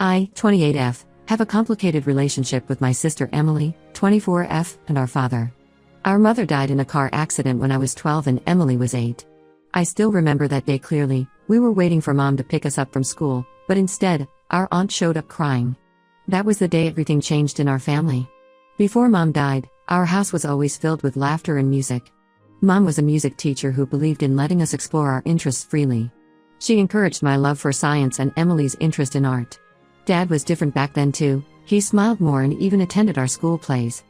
I, 28F, have a complicated relationship with my sister Emily, 24F, and our father. Our mother died in a car accident when I was 12 and Emily was 8. I still remember that day clearly. We were waiting for Mom to pick us up from school, but instead, our aunt showed up crying. That was the day everything changed in our family. Before Mom died, our house was always filled with laughter and music. Mom was a music teacher who believed in letting us explore our interests freely. She encouraged my love for science and Emily's interest in art. Dad was different back then too. He smiled more and even attended our school plays.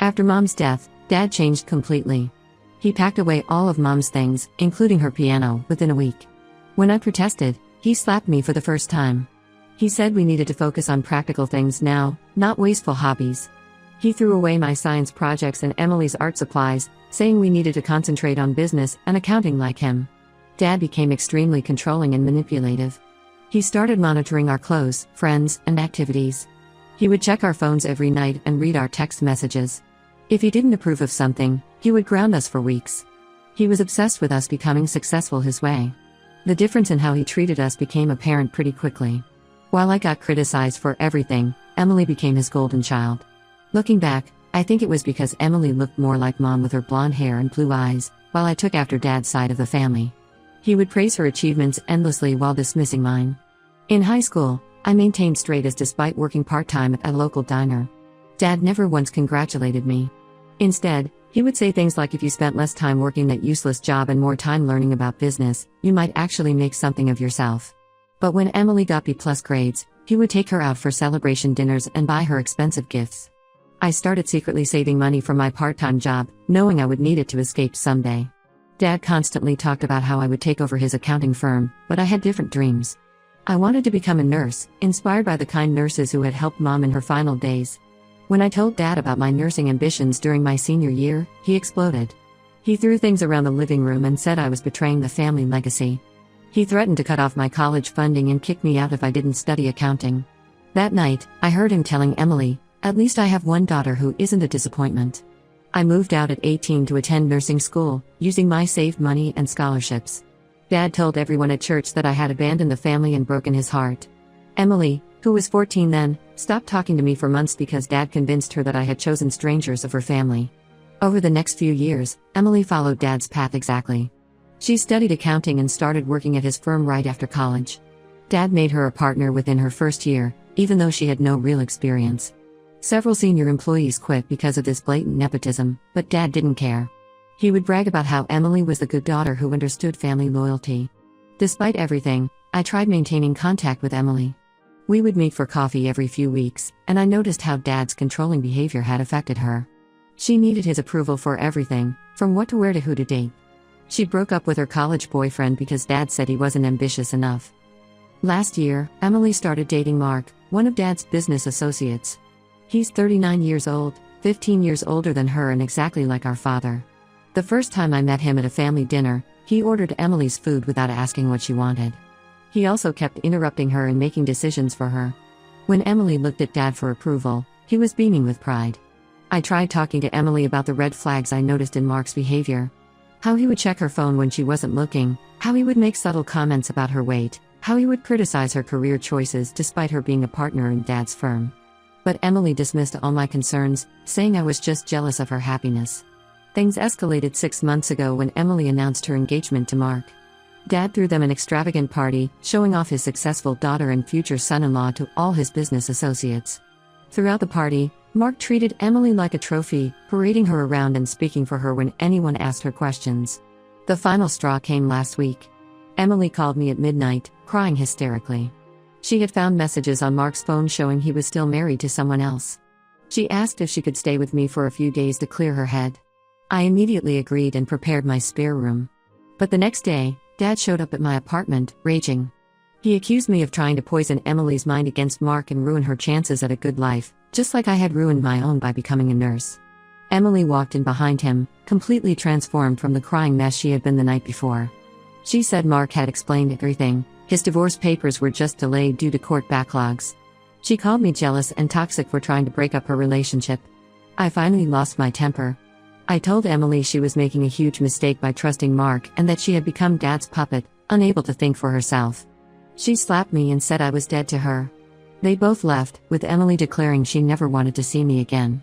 After Mom's death, Dad changed completely. He packed away all of Mom's things, including her piano, within a week. When I protested, he slapped me for the first time. He said we needed to focus on practical things now, not wasteful hobbies. He threw away my science projects and Emily's art supplies, saying we needed to concentrate on business and accounting like him. Dad became extremely controlling and manipulative. He started monitoring our clothes, friends, and activities. He would check our phones every night and read our text messages. If he didn't approve of something, he would ground us for weeks. He was obsessed with us becoming successful his way. The difference in how he treated us became apparent pretty quickly. While I got criticized for everything, Emily became his golden child. Looking back, I think it was because Emily looked more like Mom with her blonde hair and blue eyes, while I took after Dad's side of the family. He would praise her achievements endlessly while dismissing mine. In high school, I maintained straight A's despite working part-time at a local diner. Dad never once congratulated me. Instead, he would say things like if you spent less time working that useless job and more time learning about business, you might actually make something of yourself. But when Emily got B+ grades, he would take her out for celebration dinners and buy her expensive gifts. I started secretly saving money from my part-time job, knowing I would need it to escape someday. Dad constantly talked about how I would take over his accounting firm, but I had different dreams. I wanted to become a nurse, inspired by the kind nurses who had helped Mom in her final days. When I told Dad about my nursing ambitions during my senior year, he exploded. He threw things around the living room and said I was betraying the family legacy. He threatened to cut off my college funding and kick me out if I didn't study accounting. That night, I heard him telling Emily, "At least I have one daughter who isn't a disappointment." I moved out at 18 to attend nursing school, using my saved money and scholarships. Dad told everyone at church that I had abandoned the family and broken his heart. Emily, who was 14 then, stopped talking to me for months because Dad convinced her that I had chosen strangers of her family. Over the next few years, Emily followed Dad's path exactly. She studied accounting and started working at his firm right after college. Dad made her a partner within her first year, even though she had no real experience. Several senior employees quit because of this blatant nepotism, but Dad didn't care. He would brag about how Emily was the good daughter who understood family loyalty. Despite everything, I tried maintaining contact with Emily. We would meet for coffee every few weeks, and I noticed how Dad's controlling behavior had affected her. She needed his approval for everything, from what to wear to who to date. She broke up with her college boyfriend because Dad said he wasn't ambitious enough. Last year, Emily started dating Mark, one of Dad's business associates. He's 39 years old, 15 years older than her and exactly like our father. The first time I met him at a family dinner, he ordered Emily's food without asking what she wanted. He also kept interrupting her and making decisions for her. When Emily looked at Dad for approval, he was beaming with pride. I tried talking to Emily about the red flags I noticed in Mark's behavior. How he would check her phone when she wasn't looking, how he would make subtle comments about her weight, how he would criticize her career choices despite her being a partner in Dad's firm. But Emily dismissed all my concerns, saying I was just jealous of her happiness. Things escalated 6 months ago when Emily announced her engagement to Mark. Dad threw them an extravagant party, showing off his successful daughter and future son-in-law to all his business associates. Throughout the party, Mark treated Emily like a trophy, parading her around and speaking for her when anyone asked her questions. The final straw came last week. Emily called me at midnight, crying hysterically. She had found messages on Mark's phone showing he was still married to someone else. She asked if she could stay with me for a few days to clear her head. I immediately agreed and prepared my spare room. But the next day, Dad showed up at my apartment, raging. He accused me of trying to poison Emily's mind against Mark and ruin her chances at a good life, just like I had ruined my own by becoming a nurse. Emily walked in behind him, completely transformed from the crying mess she had been the night before. She said Mark had explained everything. His divorce papers were just delayed due to court backlogs. She called me jealous and toxic for trying to break up her relationship. I finally lost my temper. I told Emily she was making a huge mistake by trusting Mark and that she had become Dad's puppet, unable to think for herself. She slapped me and said I was dead to her. They both left, with Emily declaring she never wanted to see me again.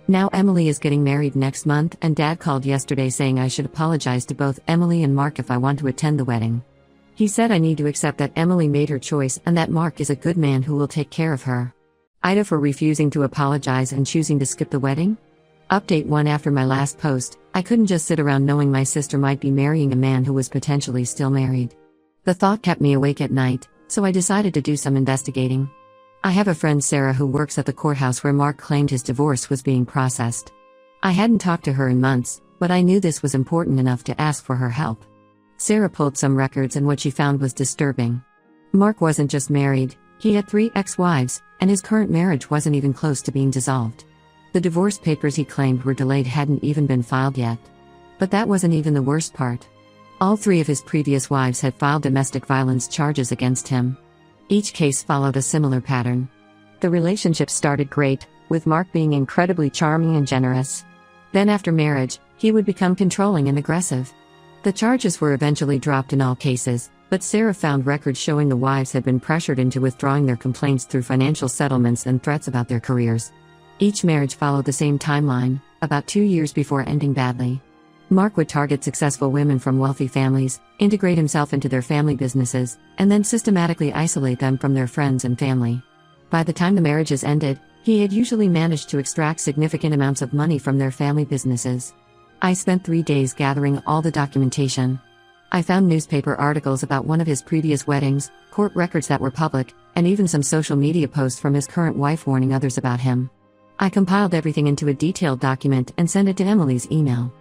Now Emily is getting married next month, and Dad called yesterday saying I should apologize to both Emily and Mark if I want to attend the wedding. He said I need to accept that Emily made her choice and that Mark is a good man who will take care of her. Ida for refusing to apologize and choosing to skip the wedding? Update 1. After my last post, I couldn't just sit around knowing my sister might be marrying a man who was potentially still married. The thought kept me awake at night, so I decided to do some investigating. I have a friend Sarah who works at the courthouse where Mark claimed his divorce was being processed. I hadn't talked to her in months, but I knew this was important enough to ask for her help. Sarah pulled some records and what she found was disturbing. Mark wasn't just married, he had 3 ex-wives, and his current marriage wasn't even close to being dissolved. The divorce papers he claimed were delayed hadn't even been filed yet. But that wasn't even the worst part. All 3 of his previous wives had filed domestic violence charges against him. Each case followed a similar pattern. The relationship started great, with Mark being incredibly charming and generous. Then after marriage, he would become controlling and aggressive. The charges were eventually dropped in all cases, but Sarah found records showing the wives had been pressured into withdrawing their complaints through financial settlements and threats about their careers. Each marriage followed the same timeline, about 2 years before ending badly. Mark would target successful women from wealthy families, integrate himself into their family businesses, and then systematically isolate them from their friends and family. By the time the marriages ended, he had usually managed to extract significant amounts of money from their family businesses. I spent 3 days gathering all the documentation. I found newspaper articles about one of his previous weddings, court records that were public, and even some social media posts from his current wife warning others about him. I compiled everything into a detailed document and sent it to Emily's email.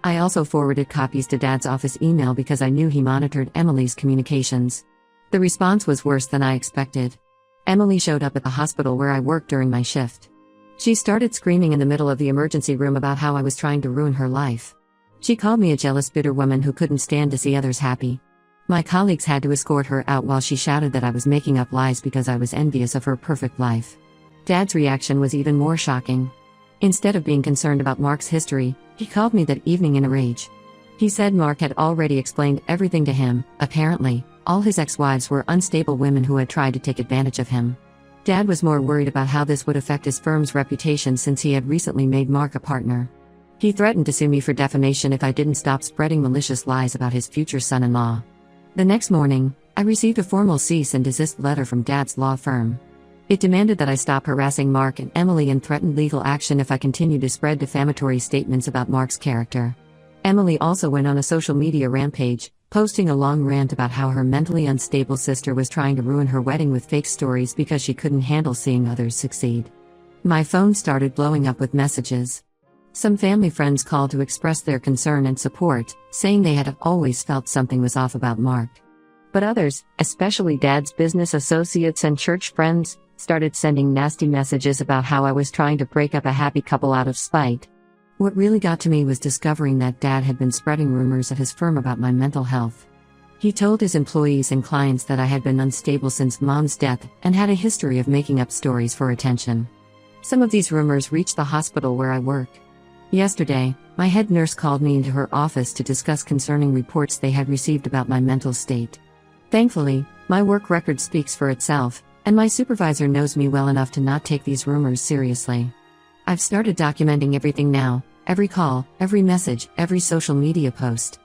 I also forwarded copies to Dad's office email because I knew he monitored Emily's communications. The response was worse than I expected. Emily showed up at the hospital where I worked during my shift. She started screaming in the middle of the emergency room about how I was trying to ruin her life. She called me a jealous, bitter woman who couldn't stand to see others happy. My colleagues had to escort her out while she shouted that I was making up lies because I was envious of her perfect life. Dad's reaction was even more shocking. Instead of being concerned about Mark's history, he called me that evening in a rage. He said Mark had already explained everything to him. Apparently, all his ex-wives were unstable women who had tried to take advantage of him. Dad was more worried about how this would affect his firm's reputation since he had recently made Mark a partner. He threatened to sue me for defamation if I didn't stop spreading malicious lies about his future son-in-law. The next morning, I received a formal cease and desist letter from Dad's law firm. It demanded that I stop harassing Mark and Emily and threatened legal action if I continued to spread defamatory statements about Mark's character. Emily also went on a social media rampage, posting a long rant about how her mentally unstable sister was trying to ruin her wedding with fake stories because she couldn't handle seeing others succeed. My phone started blowing up with messages. Some family friends called to express their concern and support, saying they had always felt something was off about Mark. But others, especially Dad's business associates and church friends, started sending nasty messages about how I was trying to break up a happy couple out of spite. What really got to me was discovering that Dad had been spreading rumors at his firm about my mental health. He told his employees and clients that I had been unstable since Mom's death and had a history of making up stories for attention. Some of these rumors reached the hospital where I work. Yesterday, my head nurse called me into her office to discuss concerning reports they had received about my mental state. Thankfully, my work record speaks for itself, and my supervisor knows me well enough to not take these rumors seriously. I've started documenting everything now, every call, every message, every social media post.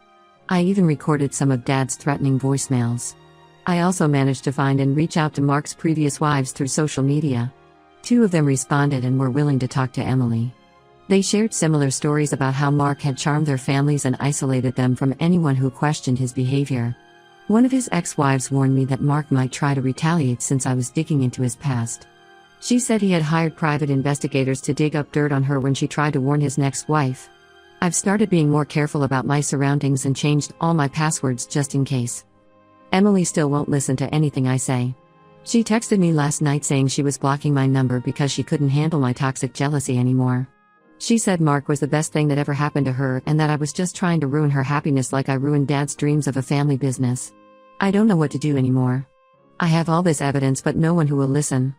I even recorded some of Dad's threatening voicemails. I also managed to find and reach out to Mark's previous wives through social media. 2 of them responded and were willing to talk to Emily. They shared similar stories about how Mark had charmed their families and isolated them from anyone who questioned his behavior. One of his ex-wives warned me that Mark might try to retaliate since I was digging into his past. She said he had hired private investigators to dig up dirt on her when she tried to warn his next wife. I've started being more careful about my surroundings and changed all my passwords just in case. Emily still won't listen to anything I say. She texted me last night saying she was blocking my number because she couldn't handle my toxic jealousy anymore. She said Mark was the best thing that ever happened to her and that I was just trying to ruin her happiness like I ruined Dad's dreams of a family business. I don't know what to do anymore. I have all this evidence but no one who will listen.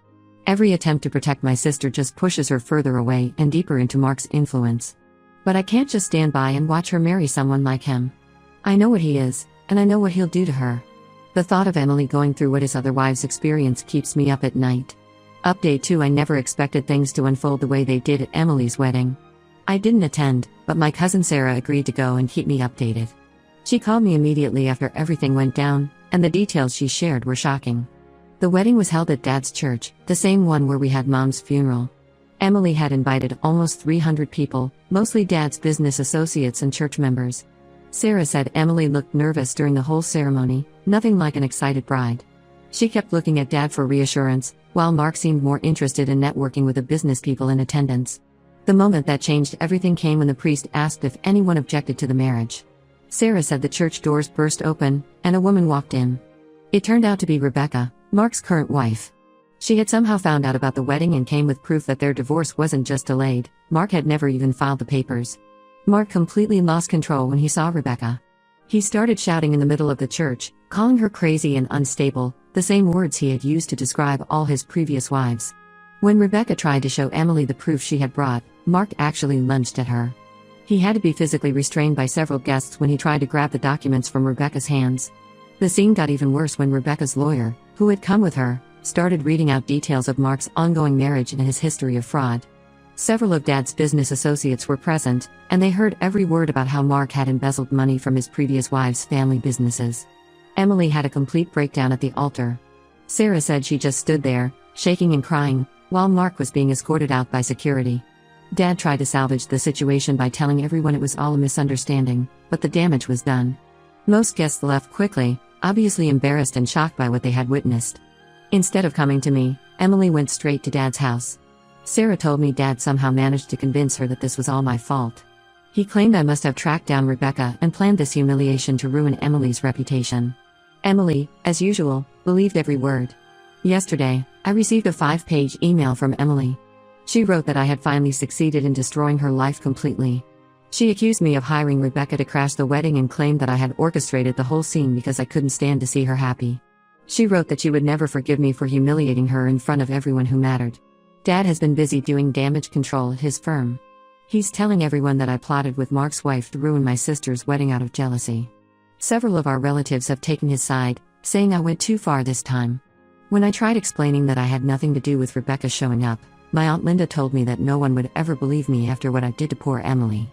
Every attempt to protect my sister just pushes her further away and deeper into Mark's influence. But I can't just stand by and watch her marry someone like him. I know what he is, and I know what he'll do to her. The thought of Emily going through what his other wives experience keeps me up at night. Update 2: I never expected things to unfold the way they did at Emily's wedding. I didn't attend, but my cousin Sarah agreed to go and keep me updated. She called me immediately after everything went down, and the details she shared were shocking. The wedding was held at Dad's church, the same one where we had Mom's funeral. Emily had invited almost 300 people, mostly Dad's business associates and church members. Sarah said Emily looked nervous during the whole ceremony, nothing like an excited bride. She kept looking at Dad for reassurance, while Mark seemed more interested in networking with the business people in attendance. The moment that changed everything came when the priest asked if anyone objected to the marriage. Sarah said the church doors burst open, and a woman walked in. It turned out to be Rebecca, Mark's current wife. She had somehow found out about the wedding and came with proof that their divorce wasn't just delayed. Mark had never even filed the papers. Mark completely lost control when he saw Rebecca. He started shouting in the middle of the church, calling her crazy and unstable, the same words he had used to describe all his previous wives. When Rebecca tried to show Emily the proof she had brought, Mark actually lunged at her. He had to be physically restrained by several guests when he tried to grab the documents from Rebecca's hands. The scene got even worse when Rebecca's lawyer, who had come with her, started reading out details of Mark's ongoing marriage and his history of fraud. Several of Dad's business associates were present, and they heard every word about how Mark had embezzled money from his previous wife's family businesses. Emily had a complete breakdown at the altar. Sarah said she just stood there, shaking and crying, while Mark was being escorted out by security. Dad tried to salvage the situation by telling everyone it was all a misunderstanding, but the damage was done. Most guests left quickly, obviously embarrassed and shocked by what they had witnessed. Instead of coming to me, Emily went straight to Dad's house. Sarah told me Dad somehow managed to convince her that this was all my fault. He claimed I must have tracked down Rebecca and planned this humiliation to ruin Emily's reputation. Emily, as usual, believed every word. Yesterday, I received a 5-page email from Emily. She wrote that I had finally succeeded in destroying her life completely. She accused me of hiring Rebecca to crash the wedding and claimed that I had orchestrated the whole scene because I couldn't stand to see her happy. She wrote that she would never forgive me for humiliating her in front of everyone who mattered. Dad has been busy doing damage control at his firm. He's telling everyone that I plotted with Mark's wife to ruin my sister's wedding out of jealousy. Several of our relatives have taken his side, saying I went too far this time. When I tried explaining that I had nothing to do with Rebecca showing up, my Aunt Linda told me that no one would ever believe me after what I did to poor Emily.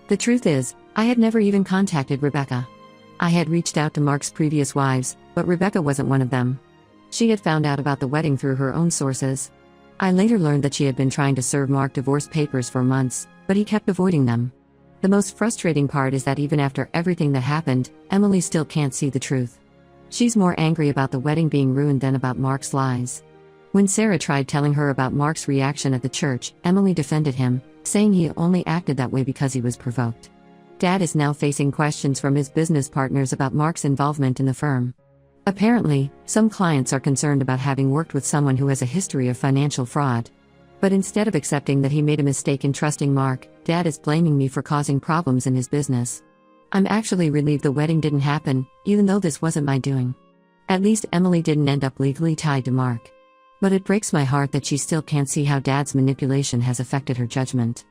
The truth is, I had never even contacted Rebecca. I had reached out to Mark's previous wives, but Rebecca wasn't one of them. She had found out about the wedding through her own sources. I later learned that she had been trying to serve Mark divorce papers for months, but he kept avoiding them. The most frustrating part is that even after everything that happened, Emily still can't see the truth. She's more angry about the wedding being ruined than about Mark's lies. When Sarah tried telling her about Mark's reaction at the church, Emily defended him, saying he only acted that way because he was provoked. Dad is now facing questions from his business partners about Mark's involvement in the firm. Apparently, some clients are concerned about having worked with someone who has a history of financial fraud. But instead of accepting that he made a mistake in trusting Mark, Dad is blaming me for causing problems in his business. I'm actually relieved the wedding didn't happen, even though this wasn't my doing. At least Emily didn't end up legally tied to Mark. But it breaks my heart that she still can't see how Dad's manipulation has affected her judgment.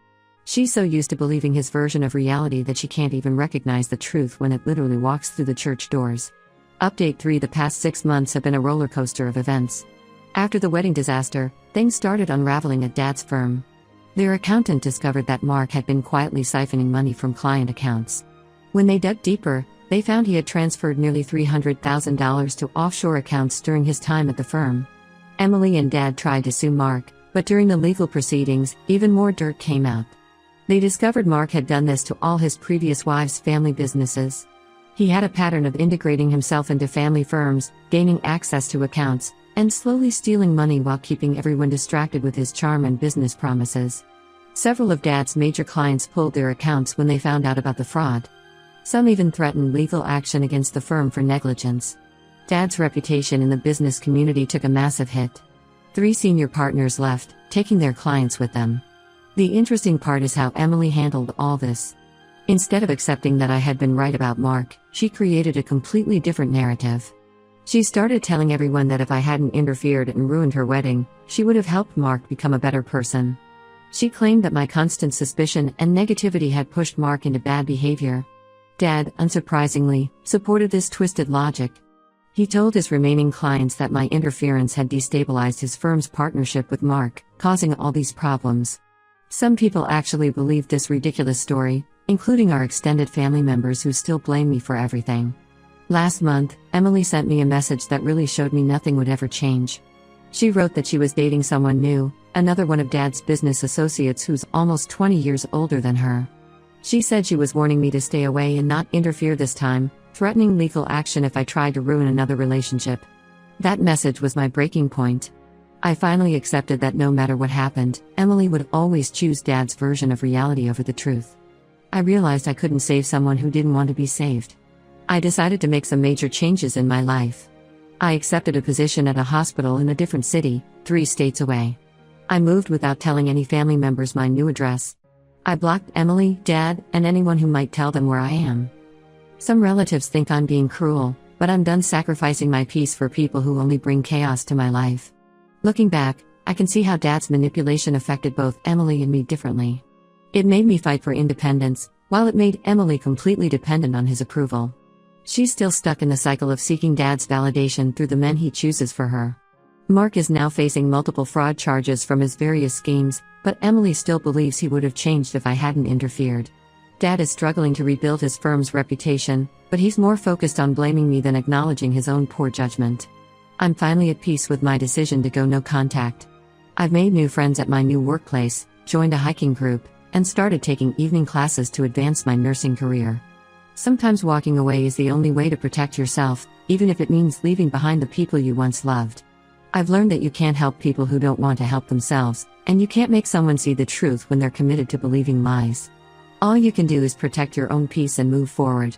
She's so used to believing his version of reality that she can't even recognize the truth when it literally walks through the church doors. Update 3: The past 6 months have been a roller coaster of events. After the wedding disaster, things started unraveling at Dad's firm. Their accountant discovered that Mark had been quietly siphoning money from client accounts. When they dug deeper, they found he had transferred nearly $300,000 to offshore accounts during his time at the firm. Emily and Dad tried to sue Mark, but during the legal proceedings, even more dirt came out. They discovered Mark had done this to all his previous wives' family businesses. He had a pattern of integrating himself into family firms, gaining access to accounts, and slowly stealing money while keeping everyone distracted with his charm and business promises. Several of Dad's major clients pulled their accounts when they found out about the fraud. Some even threatened legal action against the firm for negligence. Dad's reputation in the business community took a massive hit. 3 senior partners left, taking their clients with them. The interesting part is how Emily handled all this. Instead of accepting that I had been right about Mark, she created a completely different narrative. She started telling everyone that if I hadn't interfered and ruined her wedding, she would have helped Mark become a better person. She claimed that my constant suspicion and negativity had pushed Mark into bad behavior. Dad, unsurprisingly, supported this twisted logic. He told his remaining clients that my interference had destabilized his firm's partnership with Mark, causing all these problems. Some people actually believed this ridiculous story, including our extended family members who still blame me for everything. Last month, Emily sent me a message that really showed me nothing would ever change. She wrote that she was dating someone new, another one of Dad's business associates who's almost 20 years older than her. She said she was warning me to stay away and not interfere this time, threatening legal action if I tried to ruin another relationship. That message was my breaking point. I finally accepted that no matter what happened, Emily would always choose Dad's version of reality over the truth. I realized I couldn't save someone who didn't want to be saved. I decided to make some major changes in my life. I accepted a position at a hospital in a different city, 3 states away. I moved without telling any family members my new address. I blocked Emily, Dad, and anyone who might tell them where I am. Some relatives think I'm being cruel, but I'm done sacrificing my peace for people who only bring chaos to my life. Looking back, I can see how Dad's manipulation affected both Emily and me differently. It made me fight for independence, while it made Emily completely dependent on his approval. She's still stuck in the cycle of seeking Dad's validation through the men he chooses for her. Mark is now facing multiple fraud charges from his various schemes, but Emily still believes he would have changed if I hadn't interfered. Dad is struggling to rebuild his firm's reputation, but he's more focused on blaming me than acknowledging his own poor judgment. I'm finally at peace with my decision to go no contact. I've made new friends at my new workplace, joined a hiking group, and started taking evening classes to advance my nursing career. Sometimes walking away is the only way to protect yourself, even if it means leaving behind the people you once loved. I've learned that you can't help people who don't want to help themselves, and you can't make someone see the truth when they're committed to believing lies. All you can do is protect your own peace and move forward.